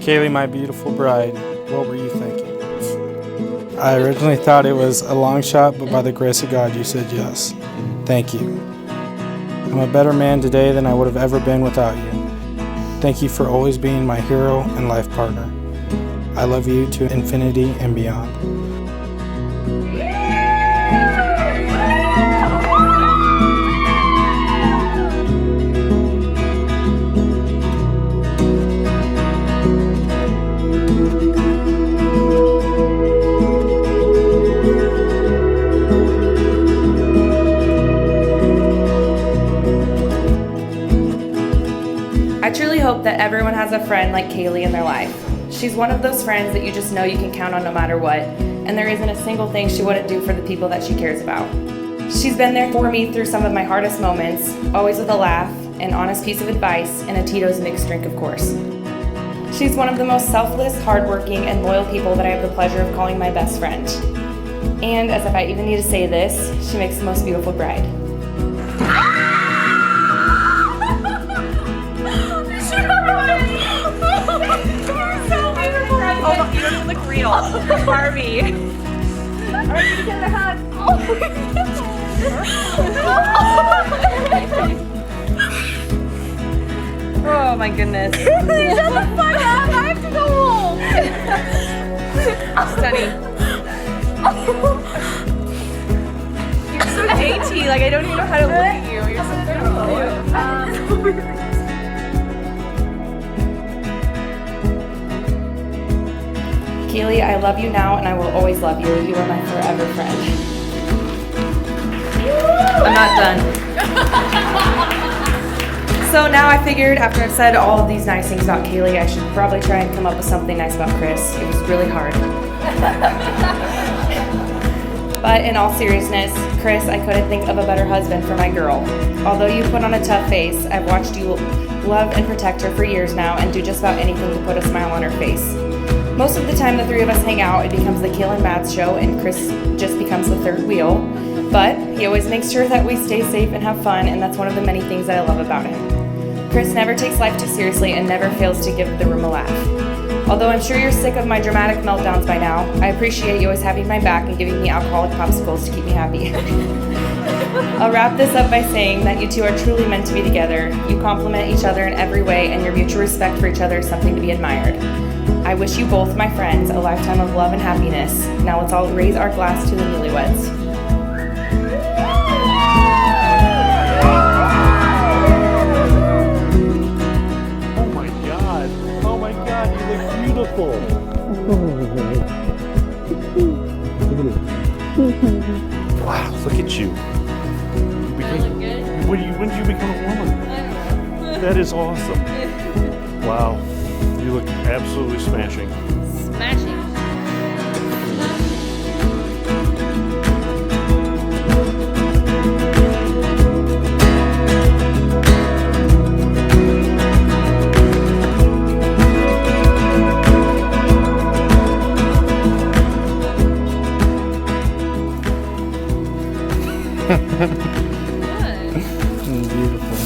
Kaleigh, my beautiful bride, what were you thinking? I originally thought it was a long shot, but by the grace of God, you said yes. Thank you. I'm a better man today than I would have ever been without you. Thank you for always being my hero and life partner. I love you to infinity and beyond. I truly hope that everyone has a friend like Kaleigh in their life. She's one of those friends that you just know you can count on no matter what, and there isn't a single thing she wouldn't do for the people that she cares about. She's been there for me through some of my hardest moments, always with a laugh, an honest piece of advice, and a Tito's mixed drink, of course. She's one of the most selfless, hardworking, and loyal people that I have the pleasure of calling my best friend. And as if I even need to say this, she makes the most beautiful bride. Oh, you don't look real. Barbie. Alright, you get a hug. Oh my goodness. Shut the fuck up. I have to go home. Stunning. You're so dainty. Like, I don't even know how to look at you. You're so beautiful. Kaleigh, I love you now and I will always love you. You are my forever friend. I'm not done. So now I figured after I've said all of these nice things about Kaleigh, I should probably try and come up with something nice about Chris. It was really hard. But in all seriousness, Chris, I couldn't think of a better husband for my girl. Although you put on a tough face, I've watched you love and protect her for years now and do just about anything to put a smile on her face. Most of the time the three of us hang out, it becomes the Kill and Mads show and Chris just becomes the third wheel. But he always makes sure that we stay safe and have fun, and that's one of the many things that I love about him. Chris never takes life too seriously and never fails to give the room a laugh. Although I'm sure you're sick of my dramatic meltdowns by now, I appreciate you always having my back and giving me alcoholic popsicles to keep me happy. I'll wrap this up by saying that you two are truly meant to be together. You complement each other in every way, and your mutual respect for each other is something to be admired. I wish you both, my friends, a lifetime of love and happiness. Now let's all raise our glass to the newlyweds. Oh my God, you look beautiful. Wow, look at you. When did you become a woman? I don't know. That is awesome. Wow, you look absolutely smashing. Smashing. Beautiful.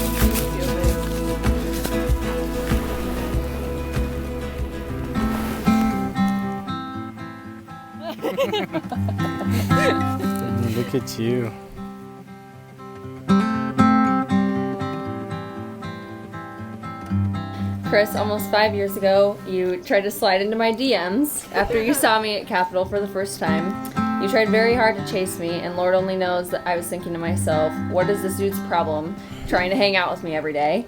Look at you. Chris, almost 5 years ago, you tried to slide into my DMs after you saw me at Capitol for the first time. You tried very hard to chase me, and Lord only knows that I was thinking to myself, what is this dude's problem trying to hang out with me every day?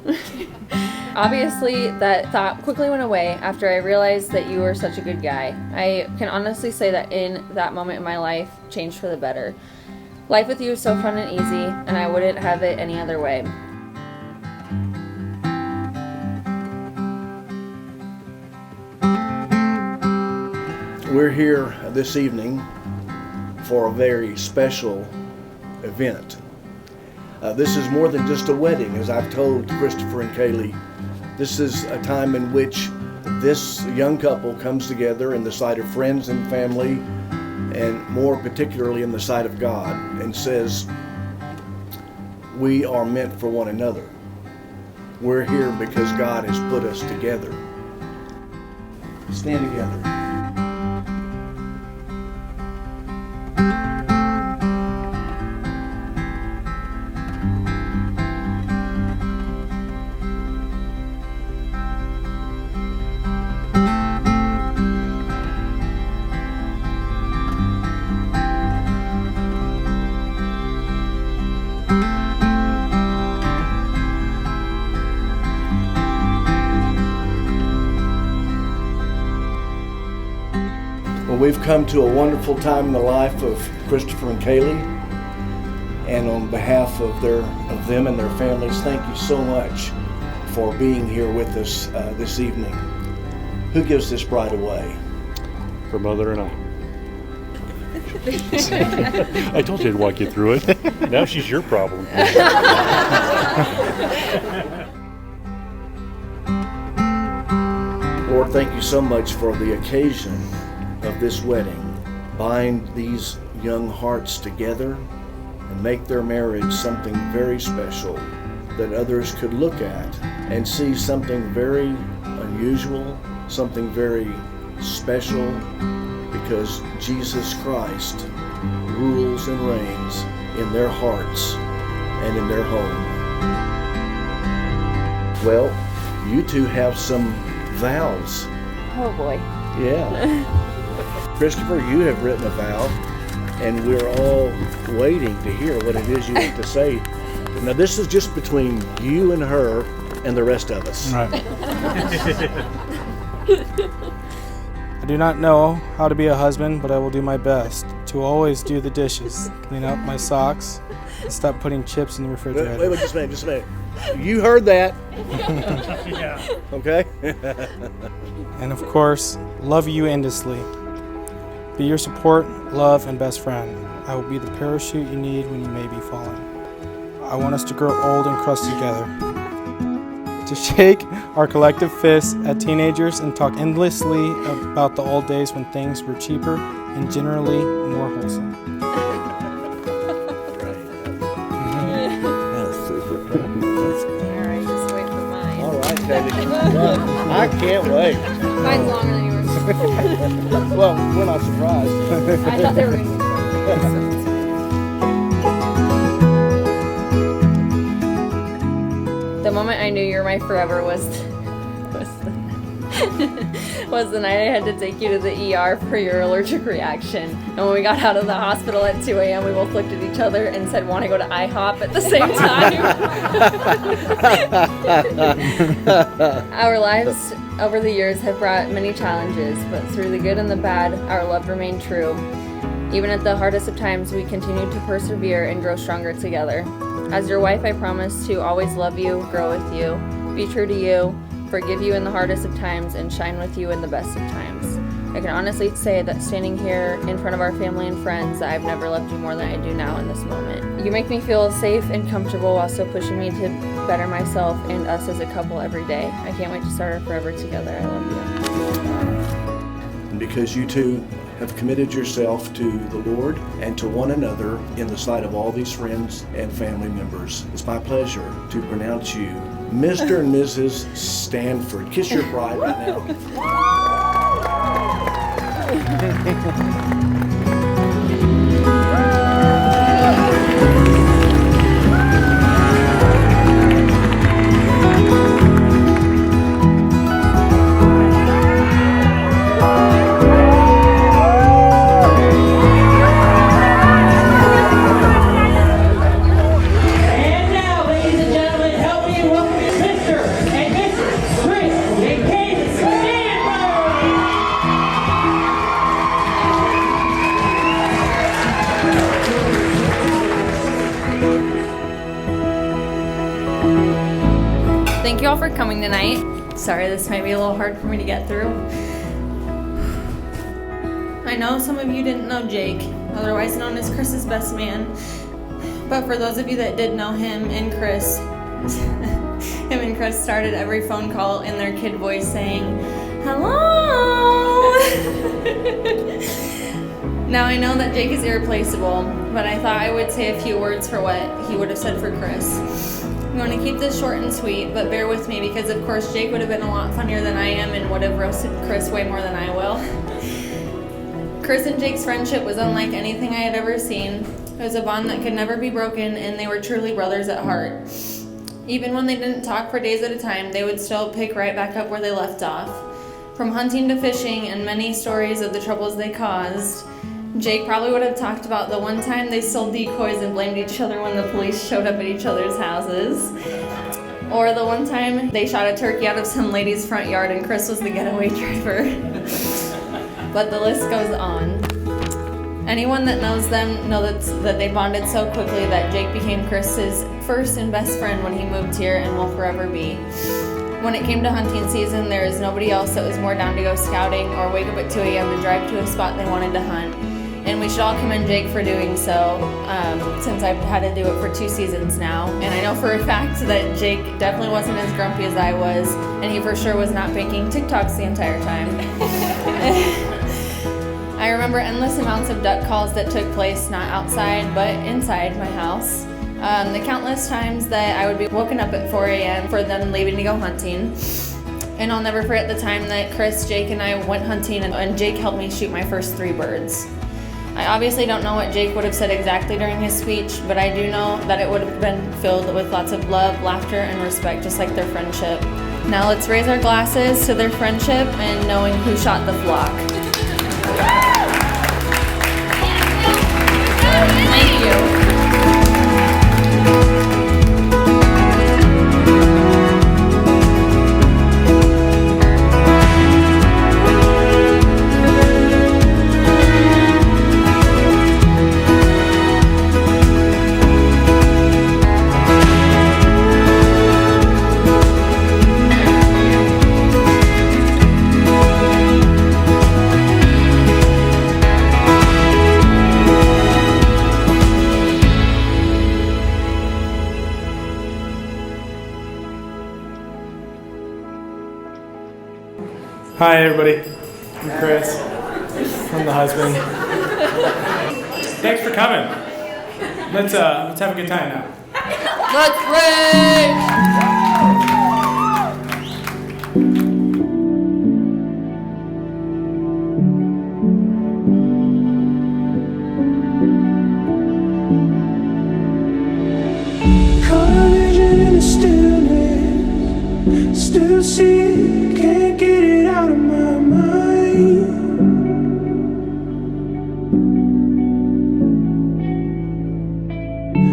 Obviously, that thought quickly went away after I realized that you were such a good guy. I can honestly say that in that moment in my life, changed for the better. Life with you is so fun and easy, and I wouldn't have it any other way. We're here this evening for a very special event. This is more than just a wedding, as I've told Christopher and Kaleigh. This is a time in which this young couple comes together in the sight of friends and family, and more particularly in the sight of God, and says, we are meant for one another. We're here because God has put us together. Stand together. Well, we've come to a wonderful time in the life of Christopher and Kaleigh, and on behalf of them and their families, thank you so much for being here with us this evening. Who gives this bride away? Her mother and I. I told you I'd walk you through it. Now she's your problem. Lord, thank you so much for the occasion of this wedding. Bind these young hearts together and make their marriage something very special that others could look at and see something very unusual, something very special, because Jesus Christ rules and reigns in their hearts and in their home. Well, you two have some vows. Oh boy. Yeah. Christopher, you have written a vow, and we're all waiting to hear what it is you want to say. Now, this is just between you and her and the rest of us. Right. I do not know how to be a husband, but I will do my best to always do the dishes, clean up my socks, and stop putting chips in the refrigerator. Wait, just a minute. You heard that. Yeah. Okay? And of course, love you endlessly. Be your support, love, and best friend. I will be the parachute you need when you may be falling. I want us to grow old and crusty together. To shake our collective fists at teenagers and talk endlessly about the old days when things were cheaper and generally more wholesome. Alright, just wait for mine. All right, Kaleigh. I can't wait. Mine's longer than yours. Well, we're not surprised. I thought they were going to The moment I knew you were my forever was the night I had to take you to the ER for your allergic reaction. And when we got out of the hospital at 2 a.m., we both looked at each other and said, "Want to go to IHOP?" at the same time. Our lives over the years have brought many challenges, but through the good and the bad, our love remained true. Even at the hardest of times, we continued to persevere and grow stronger together. As your wife, I promise to always love you, grow with you, be true to you, forgive you in the hardest of times, and shine with you in the best of times. I can honestly say that standing here in front of our family and friends, that I've never loved you more than I do now in this moment. You make me feel safe and comfortable while still pushing me to better myself and us as a couple every day. I can't wait to start our forever together. I love you. And because you two have committed yourself to the Lord and to one another in the sight of all these friends and family members, it's my pleasure to pronounce you Mr. and Mrs. Stanford. Kiss your bride right now. Thank you all for coming tonight. Sorry this might be a little hard for me to get through. I know some of you didn't know Jake, otherwise known as Chris's best man. But for those of you that did know him and Chris, him and Chris started every phone call in their kid voice saying, "Hello!" Now I know that Jake is irreplaceable, but I thought I would say a few words for what he would have said for Chris. I'm going to keep this short and sweet, but bear with me because, of course, Jake would have been a lot funnier than I am and would have roasted Chris way more than I will. Chris and Jake's friendship was unlike anything I had ever seen. It was a bond that could never be broken, and they were truly brothers at heart. Even when they didn't talk for days at a time, they would still pick right back up where they left off. From hunting to fishing and many stories of the troubles they caused, Jake probably would have talked about the one time they stole decoys and blamed each other when the police showed up at each other's houses. Or the one time they shot a turkey out of some lady's front yard and Chris was the getaway driver. But the list goes on. Anyone that knows them knows that they bonded so quickly that Jake became Chris's first and best friend when he moved here and will forever be. When it came to hunting season, there is nobody else that was more down to go scouting or wake up at 2 a.m. to drive to a spot they wanted to hunt. And we should all commend Jake for doing so, since I've had to do it for 2 seasons now. And I know for a fact that Jake definitely wasn't as grumpy as I was, and he for sure was not making TikToks the entire time. I remember endless amounts of duck calls that took place not outside, but inside my house. The countless times that I would be woken up at 4 a.m. for them leaving to go hunting. And I'll never forget the time that Chris, Jake, and I went hunting, and Jake helped me shoot my first 3 birds. I obviously don't know what Jake would have said exactly during his speech, but I do know that it would have been filled with lots of love, laughter, and respect, just like their friendship. Now let's raise our glasses to their friendship and knowing who shot the flock. Thank you. Hi everybody, I'm Chris. I'm the husband. Thanks for coming. Let's have a good time now. Let's race! Still see it, can't get it out of my mind.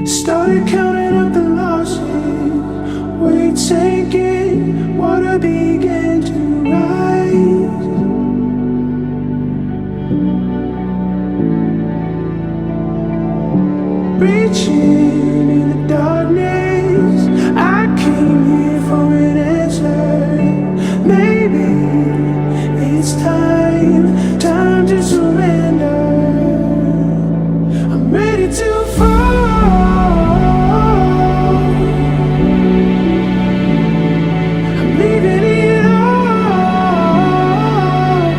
Started counting up the losses, weight sinking, water began to rise. Reaching in the darkness, I came here for an answer. Maybe it's time to surrender. I'm ready to fall. I'm leaving it all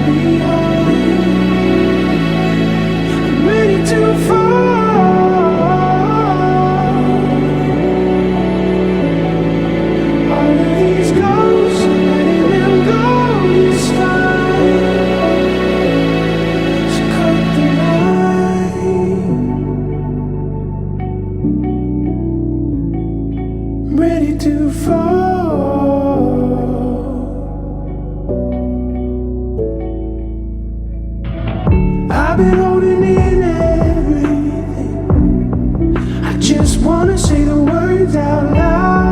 behind. I'm ready to fall. Ready to fall. I've been holding in everything. I just wanna say the words out loud.